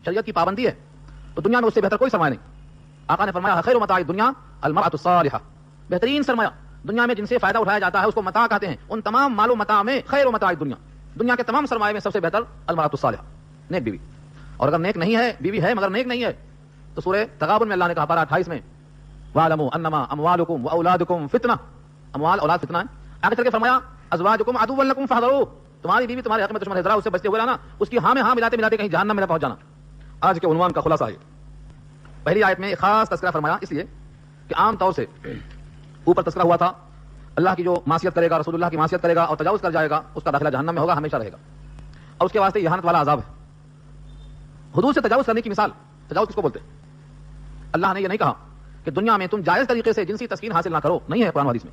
شریعت کی پابندی ہے تو دنیا میں اس سے بہتر کوئی سرمایہ نہیں. آقا نے فرمایا خیر متاع الدنیا المرأۃ الصالحہ، بہترین سرمایہ دنیا میں جن سے فائدہ اٹھایا جاتا ہے اس کو متاع کہتے ہیں. ان تمام مال و متاع میں خیر متاع الدنیا، دنیا کے تمام سرمایہ میں سب سے بہتر المرأۃ الصالحہ، نیک بیوی. اور اگر نیک نہیں ہے، بیوی ہے مگر نیک نہیں ہے، تو سورہ تغابن میں اللہ نے کہا پارہ 28 میں وَاعْلَمُوا أَنَّمَا أَمْوَالُكُمْ وَأَوْلَادُكُمْ فِتْنَةٌ، اموال اولاد فتنہ ہے. آگے چل کے فرمایا ازواجکم عدو لکم فاحذروا، تمہاری بیوی تمہارے حق میں دشمن ہے، ذرا اس سے بچتے ہوئے رہنا. اس کی ہاں میں ہاں ملاتے ملاتے کہیں جہنم میں نہ پہنچ جانا. آج کے عنوان کا خلاصہ ہے. پہلی آیت میں ایک خاص تذکرہ فرمایا اس لیے کہ عام طور سے اوپر تذکرہ ہوا تھا اللہ کی جو معصیت کرے گا، رسول اللہ کی معصیت کرے گا اور تجاوز کر جائے گا، اس کا داخلہ جہنم میں ہوگا، ہمیشہ رہے گا، اور اس کے واسطے اہانت والا عذاب ہے. حدود سے تجاوز کرنے کی مثال، تجاوز کس کو بولتے ہیں؟ اللہ نے یہ نہیں کہا کہ دنیا میں تم جائز طریقے سے جنسی تسکین حاصل نہ کرو، نہیں ہے قرآن و حدیث میں.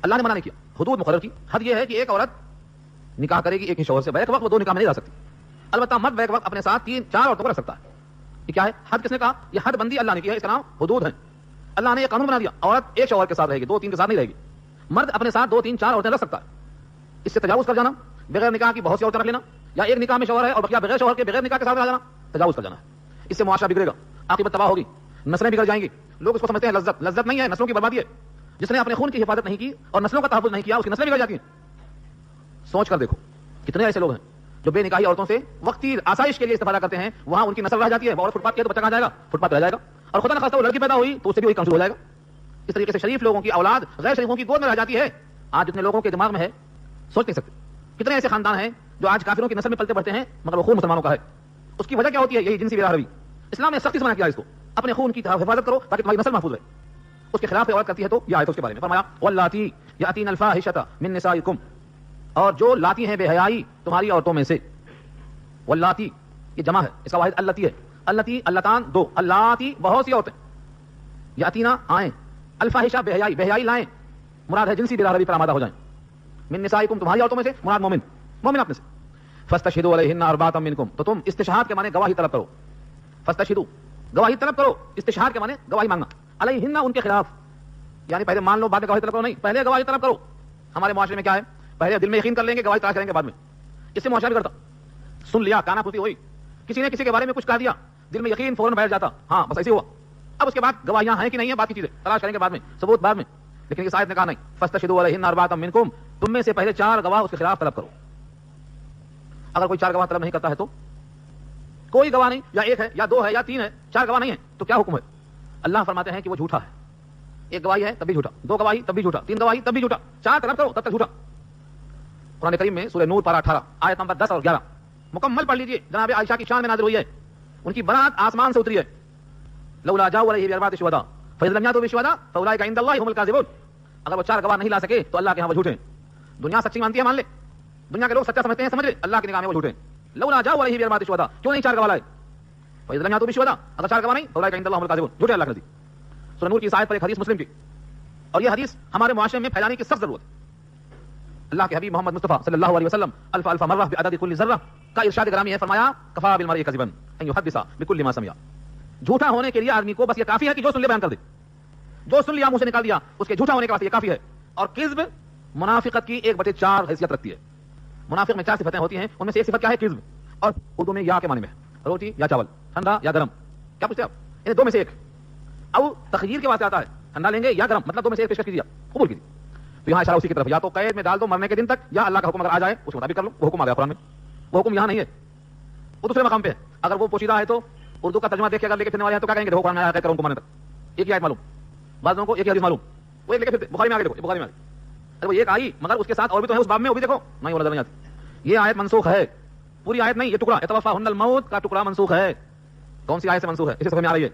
اللہ نے منع نہیں کیا، حدود مقرر کی. حد یہ ہے کہ ایک عورت نکاح کرے گی ایک ہی شوہر سے، بیک وقت وہ دو نکاح میں نہیں رہ سکتی. البتہ مرد بیک وقت اپنے ساتھ 3-4 عورتوں کو رکھ سکتا ہے. یہ کیا ہے؟ حد کس نے کہا؟ یہ حد بندی اللہ نے کی ہے، اس کا نام حدود ہے. اللہ نے یہ قانون بنا دیا عورت ایک شوہر کے ساتھ رہے گی، 2-3 کے ساتھ نہیں رہے گی. مرد اپنے ساتھ 2-3-4 عورتیں رکھ سکتا ہے. اس سے تجاوز کر جانا، بغیر نکاح کی بہت سی عورتیں رکھ لینا، یا ایک نکاح میں شوہر ہے اور بقیہ بغیر شوہر کے بغیر نکاح کے ساتھ رہ جانا، تجاوز کر جانا ہے. اس سے معاشرہ بگڑے گا، عاقبت تباہ ہوگی، نسلیں بگڑ جائیں گی. لوگ اس کو سمجھتے ہیں لذت، لذت نہیں ہے، نسلوں کی بربادی ہے. جس نے اپنے خون کی حفاظت نہیں کی اور نسلوں کا تحفظ نہیں کیا، اس کی نسلیں بگڑ جاتی ہیں. سوچ کر دیکھو کتنے ایسے لوگ ہیں جو بے نکاحی عورتوں سے وقتی آسائش کے لیے استفادہ کرتے ہیں، وہاں ان کی نسل رہ جاتی ہے. اور فٹ پاتھ کیا تو بچہ کہاں جائے گا؟ فٹ پاتھ رہ جائے گا. اور خدا نخواستہ وہ لڑکی پیدا ہوئی تو اس سے بھی وہی کمزور ہو جائے گا. اس طریقے سے شریف لوگوں کی اولاد غیر شریفوں کی گود میں رہ جاتی ہے. آج جتنے لوگوں کے دماغ میں ہے سوچ نہیں سکتے. کتنے ایسے خاندان ہیں جو آج کافروں کی نسل میں پلتے بڑھتے ہیں مگر وہ خون مسلمانوں کا ہے. اس کی وجہ کیا ہوتی ہے؟ یہی جنسی بے روی. اسلام نے سختی سے منع کیا اس کو، اپنے خون کی حفاظت کرو تاکہ تمہاری نسل محفوظ رہے. اس کے خلاف عورت کرتی ہے تو یہ آیت اس کے بارے میں فرمایا واللاتی یاتین الفاحشۃ من نسائکم، اور جو لاتی ہیں بے حیائی تمہاری عورتوں میں سے. واللاتی یہ جمع ہے، اس کا واحد اللتی ہے. اللتی اللتان 2، اللاتی بہت سی عورتیں. یاتینا آئیں، الفاحشہ بے حیائی، بے حیائی لائیں، مراد ہے جنسی بے روی پر آمادہ ہو جائیں. من نسائکم تمہاری عورتوں میں سے، مراد مومن، مومن اپنے سے. فاستشہدوا علیہن اربعۃ منکم، تو تم استشہاد کے معنی گواہی طلب کرو. فاستشہدوا گواہی طلب کرو، استشہاد کے معنی گواہی مانگنا. علیہن ان کے خلاف، یعنی پہلے مان لو بعد میں گواہی طلب کرو نہیں، پہلے گواہی طلب کرو. ہمارے معاشرے میں کیا ہے؟ پہلے دل میں یقین کر لیں گے، گواہی تلاش کریں گے بعد میں. اس سے معاشرہ بگڑتا. سن لیا کانا پھوسی ہوئی، کسی نے کسی کے بارے میں کچھ کہہ دیا، دل میں یقین فوراً بیٹھ جاتا، ہاں بس ایسے ہوا. اب اس کے بعد گواہیاں ہیں کہ نہیں ہیں بات کی چیزیں تلاش کریں گے بعد میں، ثبوت بعد میں. لیکن اس آیت نے کہا نہیں، فاستشہدوا علیہن اربعۃ منکم، تم میں سے پہلے 4 گواہ اس کے خلاف طلب کرو. اگر کوئی 4 گواہ طلب نہیں کرتا ہے تو کوئی گواہ نہیں، یا 1 ہے یا 2 ہے یا 3 ہے، 4 گواہ نہیں ہے تو کیا حکم ہے؟ اللہ فرماتے ہیں کہ وہ جھوٹا ہے. 1 گواہی ہے تب بھی جھوٹا، 2 گواہی تب بھی جھوٹا، 3 گواہی تب بھی جھوٹا، 4 طلب کرو تب تک جھوٹا. قرآن کریم میں سورہ نور پارہ 18 آیت نمبر 10 اور 11 مکمل پڑھ لیجئے. جناب عائشہ کی شان میں نازل ہوئی ہے، ان کی برات آسمان سے اتری ہے. لولا جاؤ علیہ باربعۃ شہداء فاذا لم یاتوا بشہداء فاولئک عند اللہ هم الکاذبون. اگر وہ 4 گواہ نہیں لا سکے تو اللہ کے ہاں وہ جھوٹے ہیں. دنیا سچی مانتی ہے مان لے، دنیا کے لوگ سچا سمجھتے ہیں سمجھ لے، اللہ کی نگاہ میں وہ جھوٹے ہیں. لولا جاؤ علیہ باربعۃ شہداء، کیوں نہیں 4 گواہ لائے؟ فاذا لم یاتوا بشہداء، اگر 4 گواہ نہیں فاولئک عند اللہ هم الکاذبون، جھوٹے اللہ کے نزدیک. سورہ نور کی اس آیت پر ایک حدیث مسلم کی، اور یہ حدیث ہمارے معاشرے میں پھیلانے کی سخت ضرورت ہے. اللہ کے حبیب محمد مصطفیٰ صلی اللہ علیہ وسلم الف الف مرہ بعدد کل ذرہ کا ارشاد گرامی ہے، فرمایا کفا بالمرء کذبا ان یحدث بکل ما سمع. جھوٹا ہونے کے لیے آدمی کو بس یہ کافی ہے کہ جو سن لے بیان کر دے، جو سن لیا منہ سے نکال دیا، اس کے جھوٹا ہونے کے واسطے یہ کافی ہے. اور کذب منافقت کی 1/4 حیثیت رکھتی ہے. منافق میں 4 صفتیں ہوتی ہیں، ان میں سے ایک صفت کیا ہے؟ کذب. اور اردو میں یا کے معنی میں روٹی یا چاول، ٹھنڈا یا گرم، کیا پوچھتے ہیں آپ؟ ان 2 میں سے ایک. او تخییر کے واسطے آتا ہے، ٹھنڈا لیں گے یا گرم، مطلب 2 میں سے ایک پیشکش کیجیے، قبول کیجیے. تو یہاں اشارہ اسی کی طرف، یا تو قید میں ڈال دو مرنے کے دن تک، یا اللہ کا حکم اگر آ جائے اس مطابق کر لو. وہ حکم آ گیا قرآن میں، وہ حکم یہاں نہیں ہے، وہ دوسرے مقام پہ ہے. اگر وہ پوشیدہ ہے تو اردو کا ترجمہ دیکھ کے اگر لے کے پھرنے والے ہیں تو کیا کہیں گے؟ دیکھو قرآن میں آیا ہے کرو ان کو ماننے تک. ایک ہی آیت معلوم، بعض لوگوں کو ایک ہی حدیث معلوم، وہ ایک لے کے پھرتے. بخاری میں آگے دیکھو، بخاری میں آگے ارے وہ ایک آئی مگر اس کے ساتھ اور بھی تو ہے اس باب میں، وہ بھی دیکھو نہیں، وہ نظر نہیں آتی. یہ آیت منسوخ ہے، پوری آیت نہیں، یہ ٹکڑا یتوفاہن الموت کا ٹکڑا منسوخ ہے. کون سی آیت سے منسوخ ہے؟ اسے سمجھ میں آ رہی ہے؟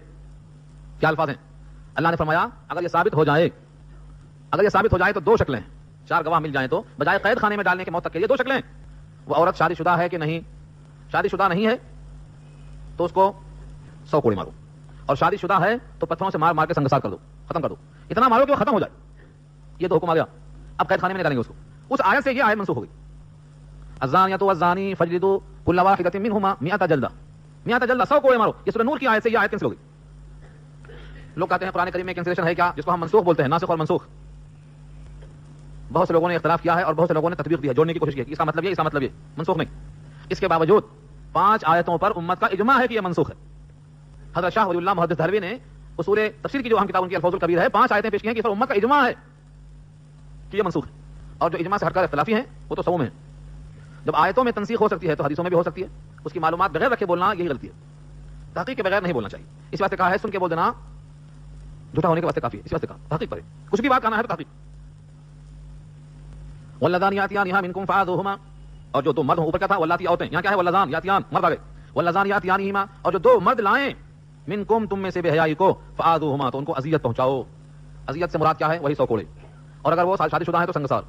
کیا الفاظ ہیں؟ اللہ نے فرمایا اگر یہ ثابت ہو جائے، اگر یہ ثابت ہو جائے تو 2 شکلیں ہیں. 4 گواہ مل جائیں تو بجائے قید خانے میں ڈالنے کے موت تک کے لیے 2 شکلیں. وہ عورت شادی شدہ ہے کہ نہیں، شادی شدہ نہیں ہے تو اس کو 100 کوڑی مارو، اور شادی شدہ ہے تو پتھروں سے مار مار کے سنگسار کر دو، ختم کر دو. اتنا مارو کہ وہ ختم ہو جائے. یہ تو حکم آ گیا. اب قید خانے میں ڈالیں گے اس کو. اس آیت سے یہ آیت منسوخ ہو گئی. الزانیۃ والزانی فاجلدوا کل واحدۃ منہما 100 جلدہ، 100 جلدہ، 100 کوڑے مارو. یہ سورہ نور کی آیت سے یہ آیت کینسل ہو گئی. لوگ کہتے ہیں قرآن کریم میں کینسلیشن ہے کیا، جس کو ہم منسوخ بولتے ہیں، ناسخ اور منسوخ. بہت سے لوگوں نے اختلاف کیا ہے اور بہت سے لوگوں نے تطبیق دی ہے، جوڑنے کی کوشش کی ہے. اس کا مطلب یہ، اس کا مطلب یہ، منسوخ نہیں. اس کے باوجود 5 آیتوں پر امت کا اجماع ہے کہ یہ منسوخ ہے. حضرت شاہ ولی اللہ محدث دہلوی نے اصول تفسیر کی جو اہم کتاب ان کی الفاظ الکبیر ہے 5 آیتیں پیش کی ہیں کہ اس پر امت کا اجماع ہے کہ یہ منسوخ ہے. اور جو اجماع سے ہٹ کر اختلافی ہیں وہ تو سو میں ہیں. جب آیتوں میں تنسیخ ہو سکتی ہے تو حدیثوں میں بھی ہو سکتی ہے. اس کی معلومات بغیر رکھے بولنا یہی غلطی ہے. تحقیق کے بغیر نہیں بولنا چاہیے. اس واسطے کہا ہے سن کے بول دینا جھوٹا ہونے کے واسطے کافی ہے. اس واسطے کہا تحقیق کرے. کچھ بھی بات کرنا ہے تو تحقیق. واللذان یاتیانہا منکم فآذوہما, اور جو 2 مرد ہوں اوپر کیا تھا واللاتی عورتیں, یہاں کیا ہے واللذان یاتیان مرد آ گئے. واللذان یاتیانہما, اور جو 2 مرد لائیں منکم تم میں سے بے حیائی کو فآذوہما, تو ان کو اذیت پہنچاؤ. اذیت سے مراد کیا ہے؟ وہی 100 کوڑے. اور اگر وہ شادی شدہ ہیں تو سنگسار.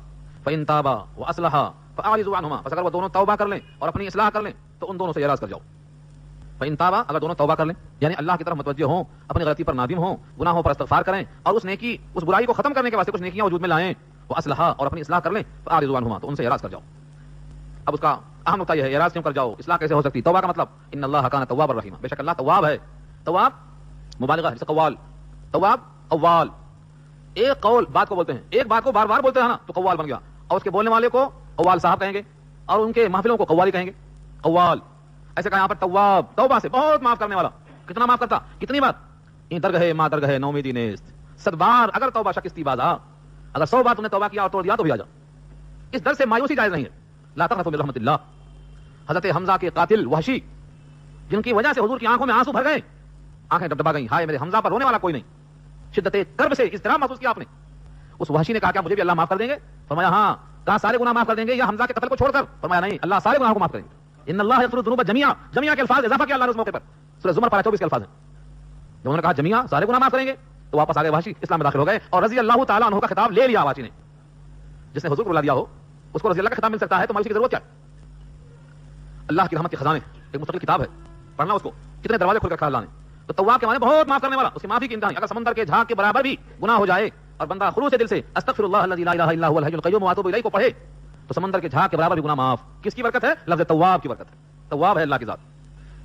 فإن تابا وأصلحا فأعرضوا عنہما, بس اگر وہ دونوں توبہ کر لیں اور اپنی اصلاح کر لیں تو ان دونوں سے اعراض کر جاؤ. فإن تابا, اگر دونوں توبہ کر لیں یعنی اللہ کی طرف متوجہ ہوں, اپنی غلطی پر نادم ہوں, گناہوں پر استغفار کریں اور اس نیکی اس برائی کو ختم کرنے کے واسطے کچھ نیکیاں وجود میں لائیں, وہ اصلحا اور اپنی اصلاح کر لیں, فأعرضوا عنہما, تو ان سے اعراض کر جاؤ. اب اس کا اہم نقطہ یہ ہے اعراض کیوں کر جاؤ, اصلاح کیسے ہو سکتی؟ توبہ کا مطلب ان اللہ کان توابا رحیما, بے شک اللہ تواب ہے. تواب مبالغہ ہے, جیسے قوال. تواب قوال, ایک قول بات کو بولتے ہیں, ایک بات کو بار بار بولتے ہیں نا تو قوال بن گیا, اور اس کے بولنے والے کو قوال صاحب کہیں گے اور ان کے محفلوں کو قوالی کہیں گے. قوال. ایسے کہا یہاں پر تواب, توبہ سے بہت معاف کرنے والا. کتنا معاف کرتا؟ کتنی بار؟ این درگاہ ما درگاہ نومیدی نیست, 100 بار اگر توبہ شکستی بازا, اگر 100 بار تم نے توبہ کیا اور توڑ دیا تو بھی آ جا. اس در سے مایوسی جائز نہیں ہے. لا تقنطوا من رحمت اللہ. حضرت حمزہ کے قاتل وحشی, جن کی وجہ سے حضور کی آنکھوں میں آنسو بھر گئے, آنکھیں ڈبڈبا گئیں, ہائے میرے حمزہ پر رونے والا کوئی نہیں. شدت کرب سے اضطراب محسوس کیا آپ نے. اس وحشی نے کہا کیا مجھے بھی اللہ معاف کر دیں گے؟ فرمایا ہاں. کہا سارے گناہ معاف کر دیں گے یا حمزہ کے قتل کو چھوڑ کر؟ فرمایا نہیں, اللہ سارے گناہوں کو معاف کریں گے. ان اللہ یغفر الذنوب جميعا, جميعا کے الفاظ اضافہ کیا اللہ نے اس موقع پر. سورہ زمر پارہ 24 کے الفاظ ہیں. جب انہوں نے کہا جميعا سارے گناہ معاف کریں گے تو واپس آ گئے وحشی, اسلام میں داخل ہو گئے اور رضی اللہ تعالیٰ عنہ کا خطاب لے لیا. وحشی نے, جس نے حضور کو رلا دیا ہو اس کو رضی اللہ کا خطاب مل سکتا ہے, تو مایوسی کی ضرورت کیا ہے؟ اللہ کی رحمت کے خزانے ایک مستقل کتاب ہے, پڑھنا اس کو, کتنے دروازے کھول کر رکھا اللہ نے. تو تواب کے معنی بہت معاف کرنے والا, اس کی معافی کی انتہائی. اگر سمندر کے جھاگ کے برابر بھی گناہ ہو جائے اور بندہ خلوص دل سے استغفر اللہ الذی لا الہ الا هو الحی القیوم واتوب الیہ کو پڑھے تو سمندر کے جھاگ کے برابر بھی گناہ معاف. کس کی برکت ہے؟ لفظ تواب کی برکت ہے. تواب ہے اللہ کی ذات,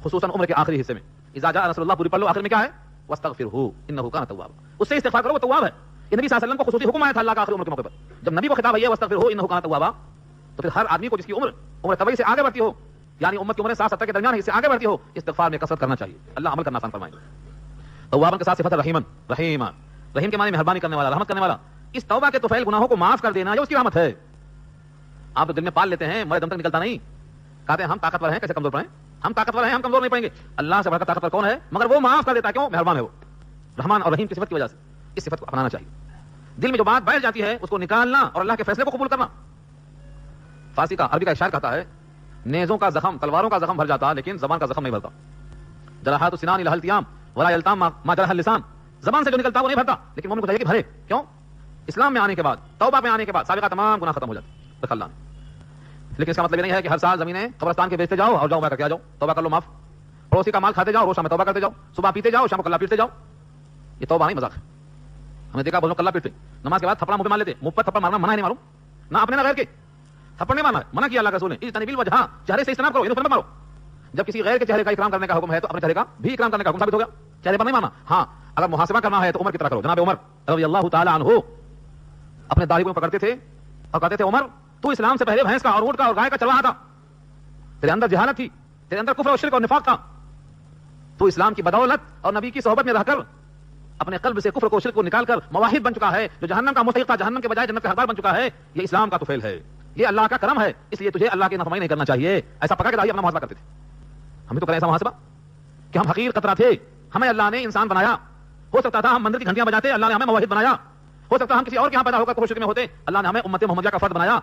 خصوصاً عمر کے آخری حصے میں. اذا جاء رسول اللہ پوری پڑھ لو, آخر میں کیا ہے؟ واستغفرہ انہ کان توابا, اس سے استغفار کرو, وہ تواب ہے. یہ نبی صلی اللہ علیہ وسلم کو خصوصی حکم آیا تھا اللہ کا آخری عمر کے موقع پر. جب نبی کو خطاب ہے واستغفرہ انہ کان توابا, تو پھر ہر آدمی کو جس کی عمر طبعی سے آگے بڑھتی ہو, یعنی امت کی عمر 60-70 کے درمیان اس سے آگے بڑھتی ہو, استغفار میں کثرت کرنا چاہیے. اللہ عمل کرنا آسان فرمائے. توابن کے ساتھ صفت رحیمن, رحیم, رحیم کے معنی مہربانی کرنے والا, رحمت کرنے والا. اس توبہ کے طفیل گناہوں کو معاف کر دینا یہ اس کی رحمت ہے. آپ تو دل میں پال لیتے ہیں, مرے دم تک نکلتا نہیں. کہتے ہیں ہم طاقتور ہیں, کیسے کمزور پڑیں؟ ہم طاقتور ہیں, ہم کمزور نہیں پڑیں گے. اللہ سے بڑھ کر طاقتور کون ہے؟ مگر وہ معاف کر دیتا ہے. کیوں؟ مہربان ہے وہ, رحمان اور رحیم کی صفت کی وجہ سے. اس صفت کو اپنانا چاہیے. دل میں جو بات بیٹھ جاتی ہے اس کو نکالنا اور اللہ کے فیصلے کو قبول کرنا. فارسی کا, عربی کا شاعر کہتا ہے نیزوں کا زخم, تلواروں کا زخم بھر جاتا لیکن زبان کا زخم نہیں بھرتا. جراحات السنان الى التیام ولا یلتام ما جرح اللسان, زبان سے جو نکلتا وہ نہیں بھرتا, لیکن مومن کو چاہیے کہ بھرے. کیوں؟ اسلام میں آنے کے بعد, توبہ میں آنے کے بعد سابقہ تمام گناہ ختم ہو جاتے رکھ اللہ نے. لیکن اس کا مطلب یہ نہیں ہے کہ ہر سال زمینیں قبرستان کے بیچتے جاؤ اور جاؤ کر کے آ جاؤ, توبہ کر لو معاف. پڑوسی کا مال کھاتے جاؤ, روز شام میں توبہ کرتے جاؤ, صبح پیتے جاؤ, شام کو کلہ پیٹتے جاؤ. یہ توبہ نہیں, مذاق ہے. ہم نے دیکھا بہت لوگ کلہ پیٹتے, نماز کے بعد تھپڑا منہ پہ مار لیتے. منہ پر تھپڑ مارنا منع ہے, نہیں مارو نہ اپنے نہ غیر کے. تھپڑ نہیں مارنا, منع کیا اللہ کے رسول نے. اجتنبوا الوجہ, چہرے سے اجتناب کرو, یہ مارو. جب کسی غیر کے چہرے کا اکرام کرنے کا حکم ہے تو اپنے چہرے کا بھی اکرام کرنے کا حکم ثابت ہو گیا. چہرے پر نہیں مارنا. ہاں اگر محاسبہ کرنا ہے تو عمر کی طرح کرو. جناب عمر رضی اللہ تعالی عنہ اپنے داڑھی کو پکڑتے تھے اور کہتے تھے عمر تو اسلام سے پہلے بھینس کا اور اونٹ کا اور گائے کا چرواہا تھا, تیرے اندر جہالت تھی, تیرے اندر کفر اور شرک اور نفاق تھا. تو اسلام کی بدولت اور نبی کی صحبت میں رہ کر اپنے قلب سے کفر کو شرک کو نکال کر مواہب بن چکا ہے, جو جہنم کا مستحق تھا, جہنم کے بجائے جنت کا حقدار بن چکا ہے. یہ اسلام کا طفیل ہے, یہ اللہ کا کرم ہے, اس لیے تجھے اللہ کی نافرمانی نہیں کرنا چاہیے. ایسا پکا کے داڑھی اپنا محاسبہ کرتے تھے. ہمیں تو کریں ایسا محاسبہ کہ ہم حقیر قطرہ تھے, ہمیں اللہ نے انسان بنایا. ہو سکتا تھا ہم مندر کی گھنٹیاں بجاتے, اللہ نے ہمیں مواہب بنایا. ہو سکتا ہم کسی اور کے یہاں پیدا ہو کر کفر شرک میں ہوتے, اللہ نے ہمیں امت محمدیہ کا فرد بنایا.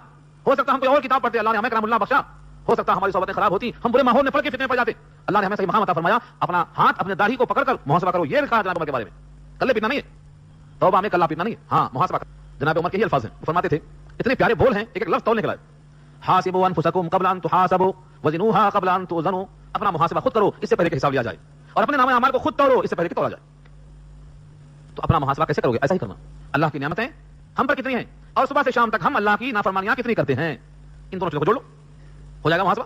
ہو سکتا ہم کوئی اور کتاب پڑھتے, اللہ نے ہمیں کرام اللہ بخشا. ہو سکتا ہماری صحبتیں خراب ہوتی, ہم برے ماحول میں پڑھ کے فتنے پڑ جاتے, اللہ نے ہمیں صحیح مقام عطا فرمایا. اپنا ہاتھ اپنے داڑھی کو پکڑ کر محاسبہ کرو. یہ لکھا جناب عمر کے بارے میں, کلے پیٹنا نہیں ہے, توبہ میں کلہ پیٹنا نہیں ہے, ہاں محاسبہ کرو. جناب عمر کے یہ الفاظ ہیں, وہ فرماتے تھے, اتنے پیارے بول ہیں, ایک ایک لفظ تولنے کے لائق. حاسبوا انفسکم قبل ان تحاسبوا وزنوها قبل ان توزنوا, اپنا محاسبہ خود کرو اس سے پہلے کہ حساب لیا جائے, اور اپنے نام اعمال کو خود توڑو اس سے پہلے کہ توڑا جائے. تو اپنا محاسبہ کیسے کرو گے؟ ایسا ہی کرنا. اللہ کی نعمتیں ہم پر کتنی ہیں اور صبح سے شام تک ہم اللہ کی نافرمانیاں کتنی کرتے ہیں, ان دونوں چیزوں کو جوڑ لو, ہو جائے گا محاسبہ.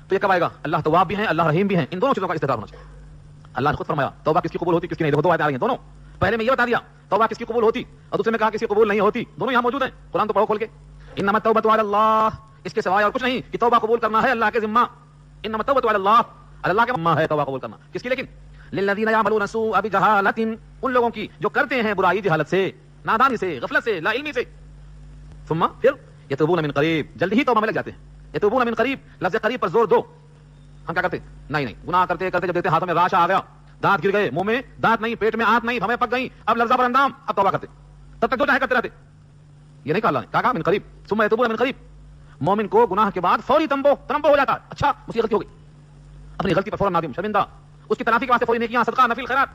تو یہ کب آئے گا؟ اللہ تواب بھی ہیں, اللہ رحیم بھی ہیں, ان دونوں چیزوں کا استحقاق ہونا چاہیے. اللہ نے خود فرمایا توبہ کس کی قبول ہوتی کس کی نہیں. دیکھو دو آیتیں آ رہی ہیں دونوں. پہلے میں یہ بتا دیا توبہ کس کی قبول ہوتی, اور دوسرے میں کہا کس کی قبول نہیں ہوتی. دونوں یہاں موجود ہیں, قرآن تو پڑھو کھول کے. انما التوبۃ علی اللہ, اس کے سوائے اور کچھ نہیں کہ توبہ قبول کرنا ہے اللہ کے ذمہ. انما التوبۃ علی اللہ، اللہ کے ماں ہے توبہ قبول کرنا. کس کی؟ لیکن للذین یعملون السوء بجہالۃ، ان لوگوں کی جو کرتے ہیں برائی جہالت سے، نادانی سے، غفلت سے، لا علمی سے. ثم پھر یتوبون من قریب، جلدی ہی توبہ میں لگ جاتے ہیں. یتوبون من قریب، لفظ قریب پر زور دو. ہم کیا کرتے ہیں؟ نہیں گناہ کرتے کرتے جب دیکھتے ہاتھوں میں راش آ گیا، دانت گر گئے، منہ میں دانت نہیں، پیٹ میں آنت نہیں، ہمیں پک گئی، اب لفظہ پر اندام، اب توبہ کرتے. تب تک جو چاہے کرتے رہتے. یہ نہیں کہا اللہ نے، کہا من قریب. ثم یتوبون من قریب. مومن کو گناہ کے بعد فوری تنبو ہو جاتا ہے. اچھا مجھ سے غلطی ہو گئی، اپنی غلطی پر فوراً نادم، شرمندہ، اس کی تلافی کے واسطے فوری نیکیاں، صدقہ، نفل، خیرات.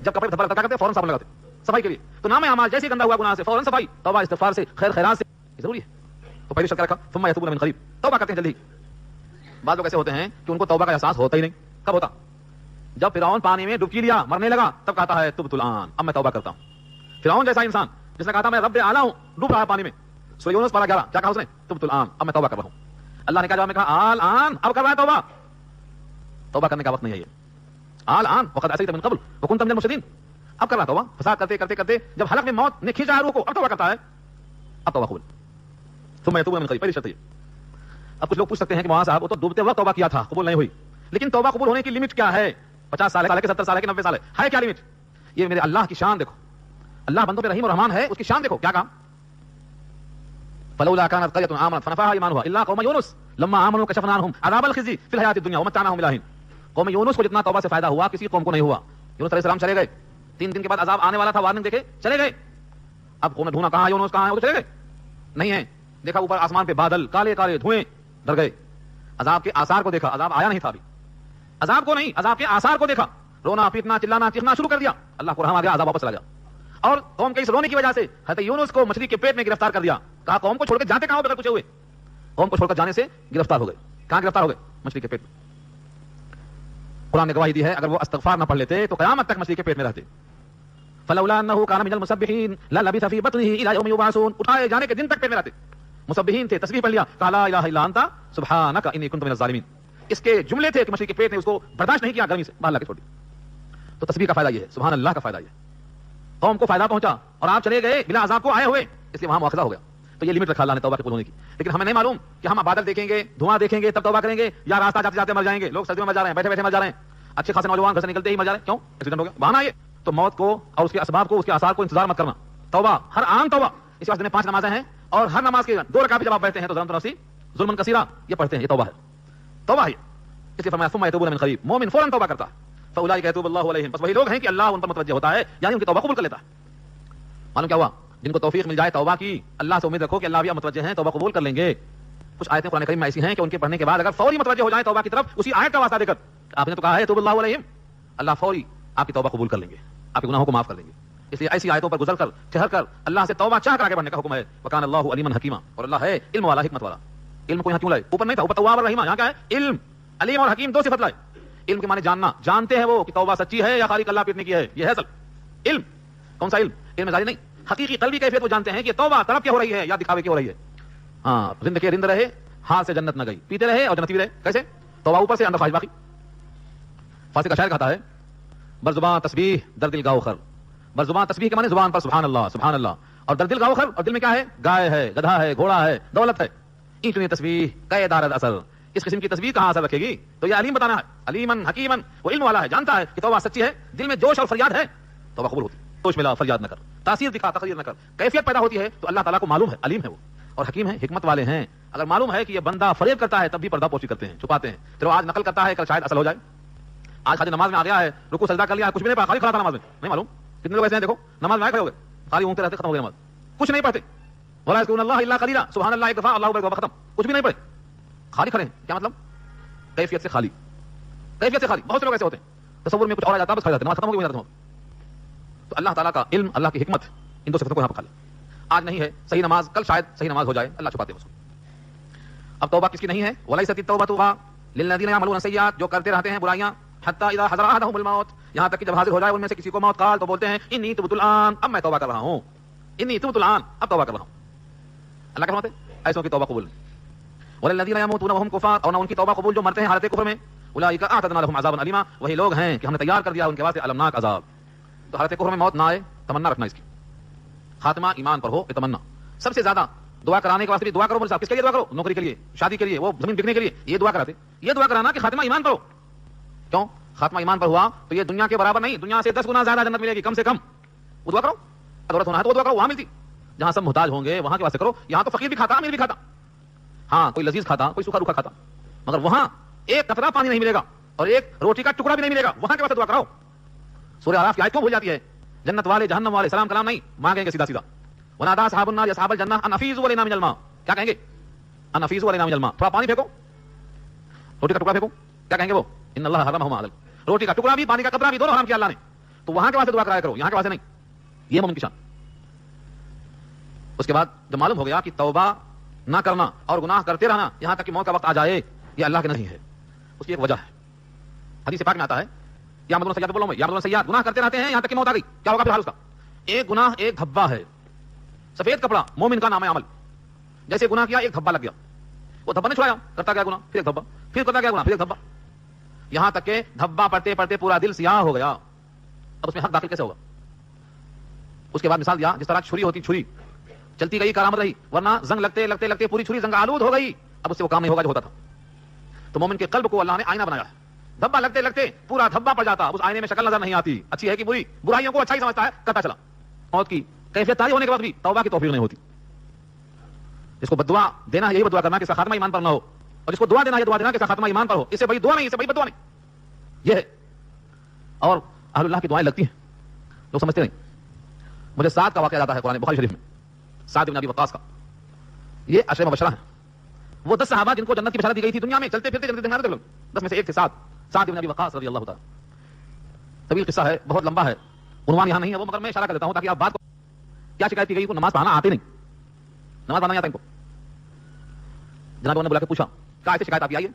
جب کپڑے دھبا لگتا کرتے فوراً صابن لگاتے صفائی کے لیے. تو نام اعمال جیسے گندا ہوا گناہ سے فوراً صفائی، توبہ استغفار سے، خیر خیرات سے. ضروری ہے. تو پہلی شرط رکھا ثم یتوبون من قریب، توبہ کرتے ہیں جلدی. بعض لوگ ایسے ہوتے ہیں کہ ان کو توبہ کا احساس ہوتا ہی نہیں. کب ہوتا؟ جب فرعون پانی میں ڈبکی لیا، مرنے لگا، تب کہتا ہے تبت الآن، اب میں توبہ کرتا ہوں. فرعون جیسا انسان جس نے کہا تھا میں رب اعلیٰ ہوں، ڈوب رہا ہے پانی میں. سورہ یونس پارہ 11 کیا کہا اس نے؟ تبت الآن، اب میں توبہ کر رہا ہوں. اللہ نے کہا جواب میں کہا الآن، اب کر رہا ہے توبہ. توبہ کرنے کا وقت نہیں ہے یہ. الآن وقد عصیت من قبل وکنت من المفسدین، اب کر رہا توبہ. فساد کرتے کرتے کرتے جب حلق میں موت نے کھینچا ہے روح کو، اب توبہ کرتا ہے، اب توبہ قبول. ثم یتوبون من قریب، پہلی شرط یہ. اب کچھ لوگ پوچھ سکتے ہیں کہ مولانا صاحب وہ تو ڈوبتے وقت توبہ کیا تھا، قبول نہیں ہوئی، لیکن توبہ قبول ہونے کی لمٹ کیا ہے؟ 50 سال ہے کہ 70 سال ہے کہ 90 سال ہے کیا لمٹ؟ یہ میرے اللہ کی شان دیکھو، اللہ بندوں پہ رحیم اور رحمان ہے، اس کی شان دیکھو. کیا کہا؟ فلولا كانت قرية آمنت فنفعها إيمانها إلا قوم يونس لما آمنوا كشفنا عنهم عذاب الخزي في الحياة الدنيا ومتعناهم إلى حين. قوم یونس کو جتنا توبہ سے فائدہ ہوا کسی قوم کو نہیں ہوا. یونس علیہ السلام چلے گئے، 3 دن کے بعد عذاب آنے والا تھا، وارننگ دیکھے چلے گئے. اب قوم نے ڈھونڈا کہاں یونس کہاں ہے، وہ چلے گئے نہیں ہے. دیکھا اوپر آسمان پہ بادل کالے کالے دھوئیں، ڈر گئے. عذاب کے آثار کو دیکھا، عذاب آیا نہیں تھا ابھی، عذاب کو نہیں عذاب کے آثار کو دیکھا. رونا پیٹنا چلانا چیخنا شروع کر دیا. اللہ کو رحم آ گیا، عذاب واپس چلا گیا. اور قوم کے اس رونے کی وجہ سے حضرت یونس کو مچھلی کے پیٹ میں گرفتار کر دیا. کہا قوم کو چھوڑ کے جاتے کہاں ہو بغیر پوچھے ہوئے؟ قوم کو چھوڑ کر جانے سے گرفتار ہو گئے. کہاں گرفتار ہو گئے؟ مچھلی کے پیٹ میں. قرآن نے گواہی دی ہے اگر وہ استغفار نہ پڑھ لیتے تو قیامت تک مچھلی کے پیٹ میں رہتے. فلولا انه كان من المسبحين للبث في بطنه الى يوم يبعثون، اٹھائے جانے کے دن تک پیٹ میں رہتے. مسبحین تھے، تسبیح پڑھ لیا، قال لا الہ الا انت سبحانك انی كنت من الظالمین. اس کے جملے تھے کہ مچھلی کے پیٹ نے اس کو برداشت نہیں کیا گرمی سے، باہر لا کے چھوڑ دیا. تو تسبیح کا فائدہ یہ ہے، سبحان اللہ کا فائدہ یہ ہے. قوم کو فائدہ پہنچا اور آپ چلے گئے بلا عذاب کو آئے ہوئے، اس لیے وہاں مواخذہ ہو گیا. تو یہ لمٹ رکھا اللہ نے توبہ کے قبول ہونے کی. لیکن ہمیں نہیں معلوم کہ ہم بادل دیکھیں گے، دھواں دیکھیں گے تب توبہ کریں گے، یا راستہ جاتے جاتے مر جائیں گے. لوگ سردیوں میں مر جا رہے ہیں، بیٹھے بیٹھے مر جا رہے ہیں. اچھے خاصے نوجوان گھر سے نکلتے ہی مر جا رہے ہیں. کیوں؟ ایکسیڈنٹ ہو گیا، بہانہ یہ. تو موت کو اور اس کے اسباب کو، اس کے آثار کو انتظار مت کرنا. توبہ ہر آن توبہ. اس واسطے میں 5 نمازیں ہیں اور ہر نماز کے 2 رکعت جب آپ بیٹھتے ہیں تو ظلم نفسی ظلم کثیرہ یہ پڑھتے ہیں، یہ توبہ ہے. توبہ ہے. اس لیے فرمایا ثم یتوبون من قریب، مومن فوراً توبہ کرتا ہے. فاولئک یتوب اللہ علیہم، بس وہی لوگ ہیں کہ اللہ ان پر متوجہ ہوتا ہے، یعنی ان کی توبہ قبول کر لیتا ہے. معلوم کیا ہوا؟ جن کو توفیق مل جائے توبہ کی، اللہ سے امید رکھو کہ اللہ بھی متوجہ ہیں، توبہ قبول کر لیں گے. کچھ آیتیں قرآن کریم میں ایسی ہیں کہ ان کے پڑھنے کے بعد اگر فوری متوجہ ہو جائیں توبہ کی طرف، اسی آیت کا واسطہ دے کر آپ نے تو کہا ہے یتوب اللہ علیہم، اللہ فوری آپ کی توبہ قبول کر لیں گے، آپ کے گناہوں کو معاف کر دیں گے. اس لیے ایسی آیتوں پر گزر کر ٹھہر کر اللہ سے توبہ چاہ کر آگے بڑھنے کا حکم ہے. وکان اللہ علیما حکیما، اور اللہ ہے علم والا، حکمت والا. علم کو یہاں کیوں لائے؟ اوپر نہیں تھا، اوپر تواب اور رحیم. یہاں کیا ہے؟ علم. علیم اور حکیم 2 صفت لائے. علم کے معنی جاننا، جانتے ہیں وہ کہ توبہ سچی ہے یا خالی اللہ پیٹنے کی ہے، یہ ہے اصل علم. کون سا علم؟ علم ظاہری نہیں، حقیقی قلبی کیفیت وہ جانتے ہیں کہ توبہ طلب کی ہو رہی ہے یا دکھاوے کی ہو رہی ہے. ہاں رند کے رند رہے، ہاتھ سے جنت نہ گئی، پیتے رہے اور جنت بھی رہے. کیسے؟ توبہ اوپر سے اندر خواہش باقی. فارسی کا شاعر کہتا ہے برزباں تسبیح در دل گاؤ خر. برزباں تسبیح کے معنی زبان پر سبحان اللہ سبحان اللہ، اور در دل گاؤ خر، اور دل میں کیا ہے؟ گائے ہے، گدھا ہے، گھوڑا ہے، دولت ہے. اتنی تسبیح کہ دارد اثر، اس قسم کی تسبیح کہاں اثر رکھے گی؟ تو یہ علیم بتانا ہے. علیمن حکیمن، وہ علم والا ہے، جانتا ہے کہ توبہ سچی ہے، دل میں جوش اور فریاد ہے، توبہ قبول ہوتی. جوش ملا، فریاد نہ کر، تاثیر دکھا، تقریر نہ کر، کیفیت پیدا ہوتی ہے تو اللہ تعالیٰ کو معلوم ہے، علیم ہے وہ، اور حکیم ہے، حکمت والے ہیں. اگر معلوم ہے کہ یہ بندہ فریب کرتا ہے تب بھی پردہ پوشی کرتے ہیں، چھپاتے ہیں. چلو آج نقل کرتا ہے، کل شاید اصل ہو جائے. آج خالی نماز میں آ گیا ہے، رکوع سجدہ کر لیا، کچھ بھی نہیں پڑھا، خالی کھڑا تھا نماز میں. نہیں معلوم کتنے لوگ ایسے ہیں، دیکھو نماز میں آئے کھڑے ہو گئے، خالی اونگتے رہتے، ختم ہو گئی نماز، کچھ نہیں پڑھتے. ولا یذکرون اللہ الا قلیلا، سبحان اللہ ایک دفعہ، اللہ اکبر ختم، کچھ بھی نہیں پڑھے، خالی کھڑے ہیں. کیا مطلب؟ کیفیت سے خالی، کیفیت سے خالی. بہت سے لوگ ایسے ہوتے ہیں، تصور میں کچھ اور آ جاتا ہے، بس کھڑے جاتے ہیں، نماز ختم ہو گئی. تو اللہ تعالیٰ کا علم، اللہ کی حکمت، ان 2 صفتوں کو یہاں پر کھا لیں. آج نہیں ہے صحیح نماز، کل شاید صحیح نماز ہو جائے، اللہ چھپاتے ہیں. اب توبہ کس کی نہیں ہے؟ وَلَيْسَتِ التَّوْبَةُ لِلَّذِينَ يَعْمَلُونَ السَّيِّئَاتِ، جو کرتے رہتے ہیں برائیاں، حَتَّىٰ إِذَا حَضَرَ أَحَدَهُمُ الْمَوْتُ، یہاں تک کہ جب حاضر ہو جائے ان میں سے کسی کو موت، قال، تو بولتے ہیں انی تبت الآن، اب میں توبہ کر رہا ہوں. انی تبت الآن، اب توبہ کر رہا ہوں. اللہ کیا فرماتے ہیں؟ ایسوں کی توبہ قبول نہیں. وَلِلَّذِينَ يَمُوتُونَ وَهُمْ كُفَارٌ، اور نہ ان کی توبہ قبول جو مرتے ہیں حالت کفر میں. أُولَٰئِكَ أَعْتَدْنَا لَهُمْ عَذَابًا أَلِيمًا، وہی لوگ ہیں کہ ہم نے تیار کر دیا ان کے واسطے المناک عذاب. تو حالت کفر میں موت نہ آئے، تمنا رکھنا اس کی. خاتمہ ایمان پر ہو، تمنا. سب سے زیادہ دعا کرانے کے واسطے بھی دعا کرو مول صاحب. کس کے لیے دعا کرو؟ نوکری کے لیے, شادی کے لیے, وہ زمین بکنے کے لیے, یہ دعا کراتے. یہ دعا کرانا کہ خاتمہ ایمان پر ہو. کیوں؟ خاتمہ ایمان پر ہوا تو یہ دنیا کے برابر نہیں, دنیا سے 10 گنا زیادہ جنت ملے گی کم سے کم. وہ دعا کرو. ضرورت ہونا ہے تو وہ دعا کرو, وہاں ملتی. جہاں سب محتاج ہوں گے وہاں کے واسطے کرو. یہاں تو فقیر بھی کھاتا, امیر بھی کھاتا, ہاں کوئی لذیذ کھاتا, کوئی سوکھا روکھا کھاتا, مگر وہاں ایک قطرہ پانی نہیں ملے گا اور ایک روٹی کا ٹکڑا بھی نہیں ملے گا. وہاں کے واسطے دعا کراؤ. سورہ اعراف کی آیت کیوں بھول جاتی ہے؟ جنت والے جہنم والے سلام کلام نہیں مانگیں گے سیدھا سیدھا. ونادى اصحاب النار اصحاب الجنہ ان افیضوا علینا من الماء. کیا کہیں گے؟ ان افیضوا علینا من الماء. تھوڑا پانی پھینکو, روٹی کا ٹکڑا پھینکو. کیا کہیں گے وہ؟ ان اللہ حرمهما على. روٹی کا ٹکڑا بھی پانی کا قطرہ بھی دونوں حرام کیا اللہ نے. تو وہاں کے واسطے دعا کرایا کرو, یہاں کے واسطے نہیں. یہ مومن کی شان. اس کے بعد جب معلوم ہو گیا کہ توبہ نہ کرنا اور گناہ کرتے رہنا یہاں تک کہ موت کا وقت آ جائے یہ اللہ کے نہیں ہے, اس کی ایک وجہ ہے. حدیث پاک میں آتا ہے یا مدن سیاد بولو میں یا مدن سیاد گناہ کرتے رہتے ہیں یہاں تک کہ موت آ گئی. کیا ہوگا پھر حال اس کا؟ ایک گناہ ایک دھبا ہے, سفید کپڑا مومن کا نام ہے عمل. جیسے گناہ کیا ایک دھبا لگ گیا, وہ دھبا نے چھڑایا, کرتا گیا گناہ, پھر ایک دھبا, پھر کرتا گیا گناہ, پھر ایک دھبا, یہاں تک کہ دھبا پڑتے پڑتے پورا دل سیاہ ہو گیا. اب اس میں حق داخل کیسے ہوگا؟ اس کے بعد مثال دیا جس طرح چھری ہوتی, چھری چلتی گئی کارآمد رہی, ورنہ زنگ لگتے لگتے لگتے پوری چھری زنگ آلود ہو گئی. اب اس سے وہ کام نہیں ہوگا جو ہوتا تھا. تو مومن کے قلب کو اللہ نے آئینہ بنایا ہے. دھبا لگتے لگتے پورا دھبا پڑ جاتا, اس آئینے میں شکل نظر نہیں آتی, اچھی ہے کہ بری, برائیوں کو اچھا ہی سمجھتا ہے, کرتا چلا. موت کی کیفیت طاری ہونے کے بعد بھی توبہ کی توفیق نہیں ہوتی. جس کو بدعا دینا ہے یہی بدعا کرنا کہ اس کا خاتمہ ایمان پر نہ ہو, اور جس کو دعا دینا ہے دعا دینا کہ اس کا خاتمہ ایمان پر ہو. اس سے بڑی دعا نہیں, اس سے بڑی بدعا نہیں. یہ ہے. اور اہل اللہ کی دعائیں لگتی ہیں, لوگ سمجھتے نہیں. مجھے سعد کا واقعہ آتا ہے قرآن بخاری شریف میں, سعد بن ابی وقاص کا. یہ عشرہ مبشرہ ہیں, وہ 10 صحابہ جن کو جنت کی بشارت دی گئی تھی دنیا میں چلتے پھرتے جنت دنیا میں. 10 میں سے ایک تھے سعد بن ابی وقاص رضی اللہ تعالی. طویل قصہ ہے, بہت لمبا ہے, عنوان یہاں نہیں ہے وہ, مگر میں اشارہ کر دیتا ہوں تاکہ آپ بات کو. کیا شکایت کی گئی؟ کو نماز پڑھنا آتے نہیں, نماز پڑھنا نہیں آتا ان کو. جناب نے بلا کے پوچھا کہا ایسے شکایت آپ کی آئی ہے؟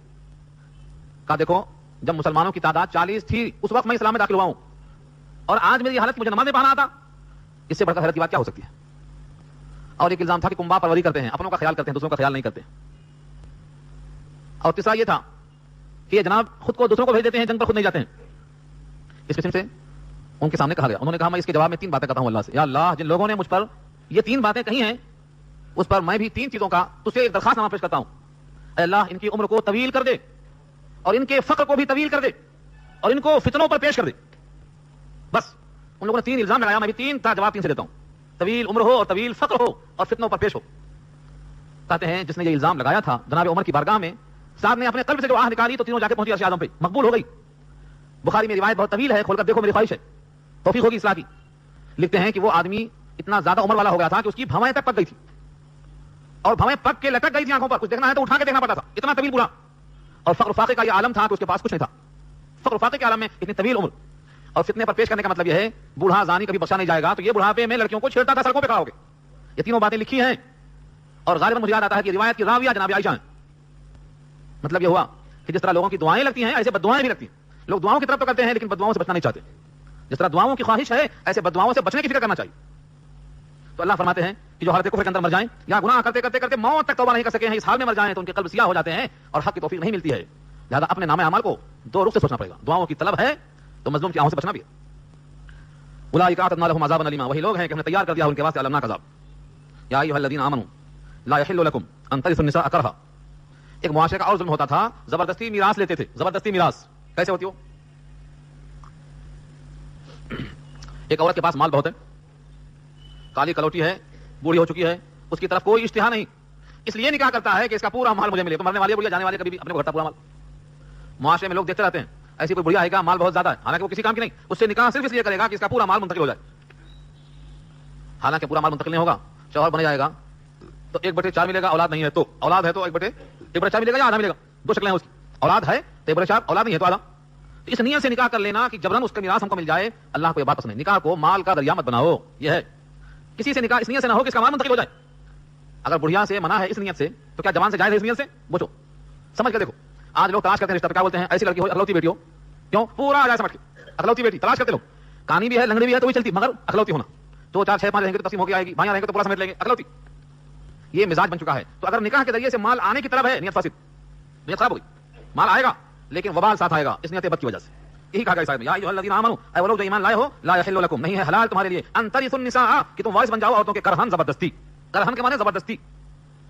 کہا دیکھو جب مسلمانوں کی تعداد 40 تھی اس وقت میں اسلام میں داخل ہوا ہوں, اور آج میری حالت مجھے نماز نہیں پڑھنا آتا, اس سے بڑھ کر حیرت کی بات کیا ہو سکتی ہے؟ اور ایک الزام تھا کہ کنبا پروری کرتے ہیں, اپنوں کا خیال کرتے ہیں, دوسروں کا خیال نہیں کرتے. اور تیسرا یہ تھا کہ یہ جناب خود کو دوسروں کو بھیج دیتے ہیں, جنگ پر خود نہیں جاتے ہیں. اس قسم سے ان کے سامنے کہا گیا. انہوں نے کہا میں اس کے جواب میں 3 باتیں کرتا ہوں اللہ سے, یا اللہ جن لوگوں نے مجھ پر یہ 3 باتیں کہی ہیں اس پر میں بھی 3 چیزوں کا تجھ سے ایک درخواست نامہ پیش کرتا ہوں. اے اللہ ان کی عمر کو طویل کر دے, اور ان کے فقر کو بھی طویل کر دے, اور ان کو فتنوں پر پیش کر دے. بس ان لوگوں نے 3 الزام لگایا, میں بھی 3 کا جواب 3 سے دیتا ہوں. طویل عمر ہو اور طویل فقر ہو اور فتنوں پر پیش ہو. کہتے ہیں جس نے یہ الزام لگایا تھا جناب عمر کی بارگاہ میں, صاحب نے اپنے قلب سے جو آہ نکالی تو تینوں جا کے پہنچی عرش اعظم پہ, مقبول ہو گئی. بخاری میں روایت بہت طویل ہے, کھول کر دیکھو, میری خواہش ہے, توفیق ہوگی اصلاح کی. لکھتے ہیں کہ وہ آدمی اتنا زیادہ عمر والا ہو گیا تھا کہ اس کی بھویں تک پک گئی تھی, اور بھویں پک کے لٹک گئی تھی آنکھوں پر, کچھ دیکھنا ہے تو اٹھا کے دیکھنا پڑتا تھا, اتنا طویل بوڑھا. اور فقر فاقے کا یہ عالم تھا کہ اس کے پاس کچھ نہیں تھا. فقر فاقے کے عالم میں اتنی طویل عمر اور فتنے پر پیش کرنے کا مطلب یہ ہے بوڑھا زانی کبھی بخشا نہیں جائے گا. تو یہ بڑھاپے میں لڑکیوں کو چھیڑتا تھا سڑکوں پہ کھڑا ہو کے. یہ تینوں باتیں لکھی ہیں, اور غالباً مجھے یاد آتا ہے کہ روایت کی راویہ جناب عائشہ ہیں. مطلب یہ ہوا کہ جس طرح لوگوں کی دعائیں لگتی ہیں ایسے بددعائیں بھی لگتی ہیں. لوگ دعاؤں کی طرف تو کرتے ہیں لیکن بددعاؤں سے بچنا نہیں چاہتے. جس طرح دعاؤں کی خواہش ہے ایسے بددعاؤں سے بچنے کی فکر کرنا چاہیے. تو اللہ فرماتے ہیں کہ جو حالت کفر کے اندر مر جائیں یا گناہ کرتے کرتے کرتے موت تک توبہ نہیں کر سکے ہیں, اس حال میں مر جائیں تو ان کے قلب سیاہ ہو جاتے ہیں اور حق کی توفیق نہیں ملتی ہے. لہذا اپنے نام اعمال کو 2 رخ سے سوچنا پڑے گا. دعاؤں کی طلب ہے تو مظلوم کی آہوں سے بچنا بھی ہے. اولئک اعتدنا لهم عذابا الیما, وہی لوگ ہیں کہ ہم نے تیار کر دیا ان کے واسطے المناک عذاب. یا ایھا الذین آمنوا لا یحل لکم ان ترثوا النساء کرہا. ایک معاشرے کا اور ظلم ہوتا تھا, زبردستی میراث لیتے تھے. زبردستی میراث کیسے ہوتی ہو؟ ایک عورت کے پاس مال بہت ہے, کالی کلوٹی ہے, بوڑھی ہو چکی ہے, اس کی طرف کوئی اشتہا نہیں, اس لیے نکاح کرتا ہے کہ اس کا پورا مال مجھے ملے. تو مرنے والے بڑھیا جانے والے کبھی بھی اپنے کو گھٹا پورا مال. معاشرے میں لوگ دیکھتے رہتے ہیں ایسی کوئی بڑھیا آئے گا, مال بہت زیادہ ہے, حالانکہ وہ کسی کام کی نہیں, اس سے نکاح صرف اس لیے کرے گا کہ اس کا پورا مال منتقل ہو جائے. حالانکہ پورا مال منتقل نہیں ہوگا, شوہر بن جائے گا تو 1/4 ملے گا, اولاد نہیں ہے تو, اولاد ہے تو 1/4 ملے گا یا آدھا ملے گا. 2 شکلیں ہیں اس کی, اولاد ہے تو 1/4, اولاد نہیں ہے تو آدھا. تو اس نیت سے نکاح کر لینا کہ جبرن اس کا میراث ہم کو مل جائے, اللہ کو یہ بات پسند نہیں. نکاح کو مال کا ذریعہ مت بناؤ. یہ ہے کسی سے نکاح اس نیت سے نہ ہو کہ اس کا مال منتقل ہو جائے. اگر بڑھیا سے منع ہے اس نیت سے تو کیا جوان سے جائز ہے اس نیت سے؟ پوچھو, سمجھ کے دیکھو. آج لوگ تلاش کرتے ہیں رشتہ, کیا بولتے ہیں ایسی لڑکی ہو اکلوتی بیٹی ہو, کیوں پورا آ جائے سمجھ کے, اکلوتی بیٹی تلاش کرتے لوگ. کہانی بھی ہے, لنگڑی بھی ہے تو بھی چلتی, مگر اکلوتی ہونا. 2 4 6 5 رہیں گے تو تقسیم ہو کے آئے گی, بھائیاں رہیں گے تو پورا سمیٹ لیں گے, اکلوتی. یہ مزاج بن چکا ہے. تو اگر نکاح کے ذریعے سے مال آنے کی طرف ہے, نیت فاسد, نیت خراب ہوگی. مال آئے گا لیکن وبال ساتھ آئے گا اس نیت بد کی وجہ سے. یہی کہا گیا اس آیت میں, یا ایھا الذین آمنوا, اے وہ لوگ جو ایمان لائے ہو, لا یحل لکم, نہیں ہے حلال تمہارے لیے, ان ترثوا النساء, کہ تم وارث بن جاؤ عورتوں کے کرہن, زبردستی. کرہن کے معنی زبردستی,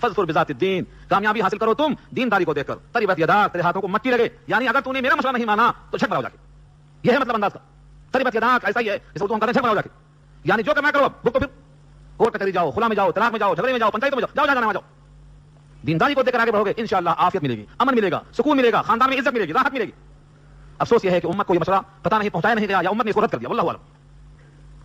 فاظفر بذات الدین، کامیابی حاصل کرو تم دینداری کو دیکھ کر، تربت یداک، تیرے ہاتھوں کو مٹی لگے، یعنی اگر تو نے میرا مشورہ نہیں مانا تو جھک بڑاؤ جا کے، یہ ہے مطلب انداز کا. تربت یداک ایسا ہی ہے جیسے اردو ہم کہتے ہیں جھک بڑاؤ جا کے، یعنی جو کرنا کرو، اب بھگتو پھر، کورٹ کچہری جاؤ، خلا میں جاؤ، طلاق میں جاؤ، جھگڑے میں جاؤ، پنچایت میں جاؤ، جانا جاؤ. دینداری کو دیکھ کر آگے بڑھو گے انشاءاللہ عافیت ملے گی، امن ملے گا، سکون ملے گا، خاندان میں عزت ملے گی، راحت ملے گی. افسوس یہ ہے کہ امت کو یہ مشورہ پتہ نہیں پہنچایا نہیں گیا، یا امت نے اس کو رد کر دیا، واللہ اعلم.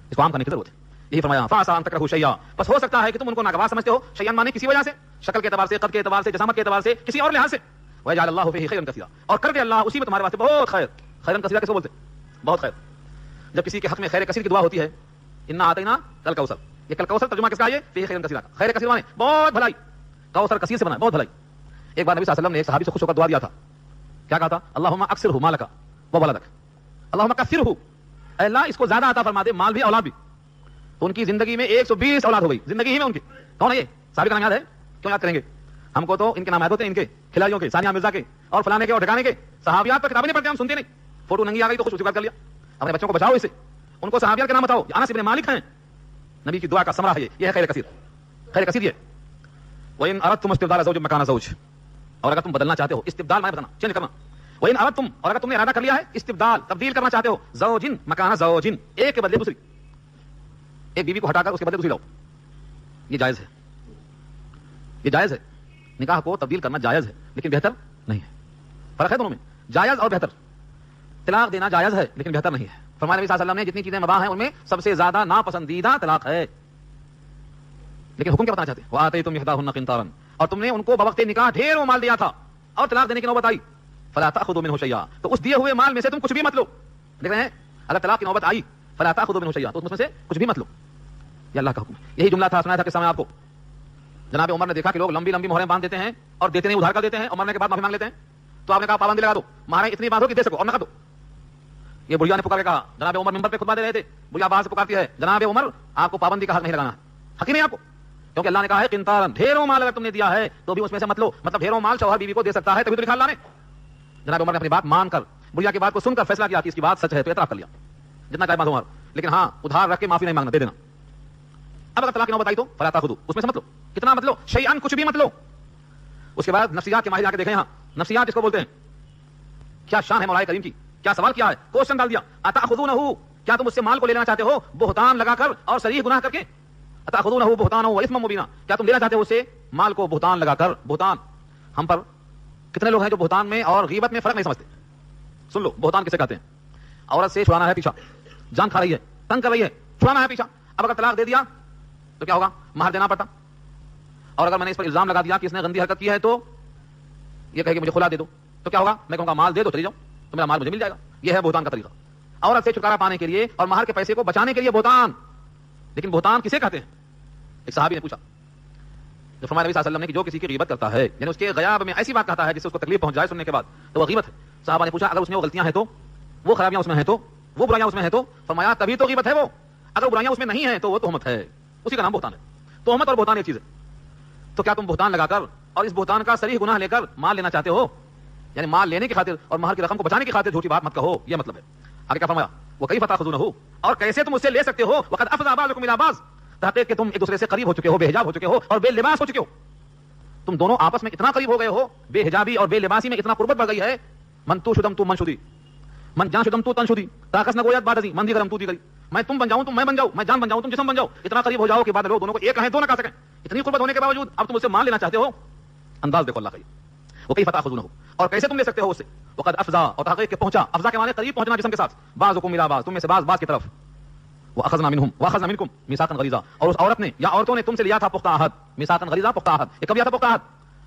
اس کو عام کرنے کی ضرورت ہے. یہی فرمایا فَعَسَىٰ أَن تَكْرَهُوا شَيْئًا، بس ہو سکتا ہے کہ تم ان کو ناگوار سمجھتے ہو، شیئاً مانے کسی وجہ سے، شکل کے اعتبار سے، قد کے اعتبار سے، جسامت کے اعتبار سے، کسی اور لحاظ سے. وَيَجْعَلَ اللَّهُ فِيهِ خَيْرًا كَثِيرًا، اور کر دے اللہ اسی میں تمہارے واسطے بہت خیر. خیرن کثیرہ کس کو بولتے ہیں؟ بہت خیر. جب کسی کے حق میں خیر کثیر کی دعا ہوتی ہے، انا اعطینا کل کوثر، یہ کل کوثر ترجمہ کس کا ہے؟ فیہ خیر کثیر، خیر کثیر مانے بہت بھلائی، کوثر کثیر سے بنا بہت بھلائی. ایک بار نبی صلی اللہ علیہ وسلم نے ایک صحابی سے خوش ہو کر دعا دیا تھا، کیا کہا تھا؟ اللہم اکثرہ مالک و ولدک، اللہم کثرہ، اے اللہ اس کو زیادہ عطا فرما دے، مال بھی اولاد بھی. تو ان کی زندگی میں 120 اولاد ہو گئی، زندگی ہی میں ان کی. کون ہے یہ صحابی کا نام یاد ہے؟ کیوں یاد کریں گے؟ ہم کو تو ان کے نام یاد ہوتے ہیں، ان کے کھلاڑیوں کے، ثانیہ مرزا کے اور فلانے کے اور ٹھکانے کے. صحابیات پر کتابیں نہیں پڑھتے، ہم سنتے نہیں. فوٹو ننگی آ گئی تو خوش کر لیا. اپنے بچوں کو بچاؤ اس سے، ان کو صحابیات کے نام بتاؤ. انس بن مالک ہیں، نبی کی دعا کا ثمرہ ہے یہ ہے خیر کثیر. خیر کثیر یہ وَإِنْ أَرَدْتُمْ اسْتِبْدَالَ زَوْجٍ مَكَانَ زَوْجٍ، اور اگر تم بدلنا چاہتے ہو، استبدال معنی بتانا، چینج کرنا. وَإِنْ أَرَدْتُمْ، اور اگر تم نے ارادہ کر لیا ہے استبدال، تبدیل کرنا چاہتے ہو، زوجن مکان زوجن، ایک کے بدلے دوسری، ایک بیوی کو ہٹا کر اس کے بدلے دوسری لاؤ، یہ جائز ہے. یہ جائز ہے، نکاح کو تبدیل کرنا جائز ہے، لیکن بہتر نہیں ہے. فرق ہے دونوں میں، جائز اور بہتر. طلاق دینا جائز ہے لیکن بہتر نہیں ہے. فرمایا نبی صلی اللہ علیہ وسلم نے جتنی چیزیں مباح ہیں ان میں سب سے زیادہ ناپسندیدہ طلاق ہے. لیکن حکم کیا بتانا چاہتے ہیں؟ وَآتَيْتُمْ إِحْدَاهُنَّ قِنْطَارًا، اور تم نے ان کو بوقت نکاح ڈھیروں مال دیا تھا اور طلاق دینے کی نوبت آئی، فَلَا تَأْخُذُوا مِنْهُ شَيْئًا، تو اس دیے ہوئے مال میں سے تم کچھ بھی مت لو. دیکھ رہے ہیں، اگر طلاق کی نوبت آئی فَلَا تَأْخُذُوا مِنْهُ شَيْئًا، تو اس میں سے کچھ بھی مت لو. یہ اللہ کا حکم ہے. یہی جملہ تھا، سنایا تھا کہ سامنے آپ کو. جناب عمر نے دیکھا کہ لوگ لمبی لمبی مہریں باندھ دیتے ہیں اور دیتے نہیں، ادھار کر دیتے ہیں اور مرنے کے بعد معافی مانگ لیتے ہیں. تو آپ نے کہا پابندی لگا دو، مہریں اتنی باندھو کہ دے سکو اور نہ کر دو. یہ بڑھیا نے پکار کے کہا، جناب عمر منبر پہ خطبہ دے رہے تھے، بڑھیا باہر سے پکارتی ہے، جناب عمر آپ کو پابندی کا حق نہیں لگانا ہے. حق ہی نہیں آپ کو، کیونکہ اللہ نے کہا ہے قنطارن، ڈھیروں مال اگر تم نے دیا ہے تو بھی اس میں سے مت لو. مطلب ڈھیروں مال شوہر بیوی کو دے سکتا ہے، تبھی تو لکھا اللہ نے. جناب عمر نے اپنی بات مان کر، بڑھیا کی بات کو سن کر فیصلہ کیا کہ اس کی بات سچ ہے، تو اعتراف کر لیا. جتنا چاہے عمر، لیکن ہاں ادھار رکھ کے معافی نہیں مانگنا، دے دینا. اب اگر طلاق کی نوبت آئی تو فلا تاخذوا، اس میں سے مت لو. کتنا مت لو؟ شیئا، کچھ بھی مت لو. اس کے بعد نفسیات کے ماہر جا کے دیکھیں، ہاں نفسیات اس کو بولتے ہیں. کیا شان ہے مولا کریم کی، کیا سوال کیا ہے، کوشچن ڈال دیا. اتاخذونہ، کیا تم اس سے مال کو لے لینا چاہتے ہو بہتان لگا کر اور صریح گناہ کر کے؟ اتاخذونہ بہتانا و اثما مبینا، کیا تم لینا چاہتے ہو اس سے مال کو بہتان لگا کر؟ بہتان، ہم پر کتنے لوگ ہیں جو بہتان میں اور غیبت میں فرق نہیں سمجھتے. سن لو بہتان کسے کہتے ہیں؟ عورت سے چھڑانا ہے پیچھا، جان کھا رہی ہے، تنگ کر رہی ہے، چھڑانا ہے پیچھا. اب اگر طلاق دے دیا تو کیا ہوگا؟ مہر دینا پڑتا. اور اگر میں نے اس پر الزام لگا دیا کہ اس نے گندی حرکت کی ہے تو یہ کہے کہ مجھے خلا دے دو، تو کیا ہوگا؟ میں کہوں گا مال دے دو، چلی جاؤ، تو میرا مال مجھے مل جائے گا. یہ ہے بہتان کا طریقہ، عورت سے چھٹکارا پانے کے لیے اور مہر کے پیسے کو بچانے کے لیے بہتان. لیکن بہتان کسے کہتے ہیں؟ ایک صحابی نے پوچھا، جو فرمایا نبی صلی اللہ علیہ وسلم نے کہ جو کسی کی غیبت کرتا ہے، یعنی اس کے غیاب میں ایسی بات کہتا ہے جس سے اس کو تکلیف پہنچ جائے سننے کے بعد، تو وہ غیبت ہے. صحابہ نے پوچھا اگر اس میں وہ غلطیاں ہیں تو، وہ خرابیاں اس میں ہیں تو، وہ برائیاں اس میں ہیں تو؟ فرمایا تبھی تو غیبت ہے وہ. اگر برائیاں اس میں نہیں ہیں تو وہ تہمت ہے، اسی کا نام بہتان ہے. تہمت اور بہتان ایک چیز ہے. تو کیا تم بہتان لگا کر اور اس بہتان کا صریح گناہ لے کر مال لینا چاہتے ہو؟ یعنی مال لینے کی خاطر اور مہر کی رقم کو بچانے کی خاطر جھوٹی بات مت کہو، یہ مطلب ہے. آگے کیا فرمایا؟ وَكَيْفَ تَأْخُذُونَهُ، اور کیسے تم اس سے لے سکتے ہو؟ وَقَدْ أَفْضَىٰ بَعْضُكُمْ إِلَىٰ بَعْضٍ، تحقیق کہ تم ایک دوسرے سے قریب ہو چکے ہو، بے حجاب ہو چکے ہو اور بے لباس ہو چکے ہو. تم دونوں آپس میں اتنا قریب ہو گئے ہو، بے حجابی اور بے لباسی میں اتنا قربت بڑھ گئی ہے. من تو شدم تو من شدی، من جان شدم تو تن شدی، طاقت نہ گویات بعد ازی، من دی گرم تو دی گری. میں تم بن جاؤں تم میں بن جاؤں، میں جان بن جاؤں تم جسم بن جاؤ. اتنا قریب ہو جاؤ کہ بعد لوگ دونوں کو ایک کہیں دو نہ کہہ سکیں. اتنی قربت ہونے کے باوجود اب تم اسے مان لینا چاہتے ہو. انداز دیکھو اللہ کا. وَكَيْفَ تَأْخُذُونَهُ، اور کیسے تم لے سکتے ہو اسے؟ وَقَدْ أَفْضَىٰ، اور تحقیق کہ پہنچا، افضا کے معنی قریب پہنچنا جسم کے ساتھ. بَعْضُكُمْ إِلَىٰ بَعْضٍ، تم میں سے بعض کی طرف. وَأَخَذْنَا مِنْكُمْ مِيثَاقًا غَلِيظًا، اور اس عورت نے یا عورتوں نے تم سے لیا تھا پختہ عہد. میثاقاً غلیظا، پختہ عہد. یہ کب لیا تھا پختہ عہد؟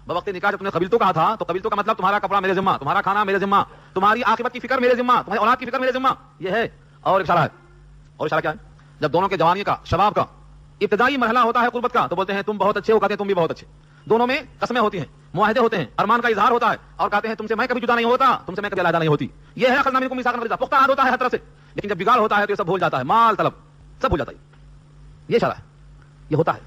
بوقت نکاح جب تم نے قبیلتو کہا تھا، تو قبیلتو کا مطلب تمہارا کپڑا میرے ذمہ، تمہارا کھانا میرے ذمہ، تمہاری عاقبت کی فکر میرے ذمہ، تمہاری اولاد کی فکر میرے ذمہ. یہ ہے. اور اشارہ ہے، اور اشارہ کیا ہے؟ جب دونوں کے جوانی کا، شباب کا ابتدائی مرحلہ ہوتا ہے قربت کا، تو بولتے ہیں تم بہت اچھے ہو، کہتے ہیں تم بھی بہت اچھے. دونوں میں قسمیں ہوتی ہیں، معاہدے ہوتے ہیں، ارمان کا اظہار ہوتا ہے، اور کہتے ہیں تم سے میں کبھی جدا نہیں ہوتا، تم سے میں کبھی علیحدہ نہیں ہوتی. یہ ہے اخذنا منکم میثاقا غلیظا، پختہ عہد ہوتا ہے ہر طرف سے. لیکن جب بگاڑ ہوتا ہے تو یہ سب بھول جاتا ہے، مال طلب سب بھول جاتا ہے. یہ اشارہ ہے، یہ ہوتا ہے.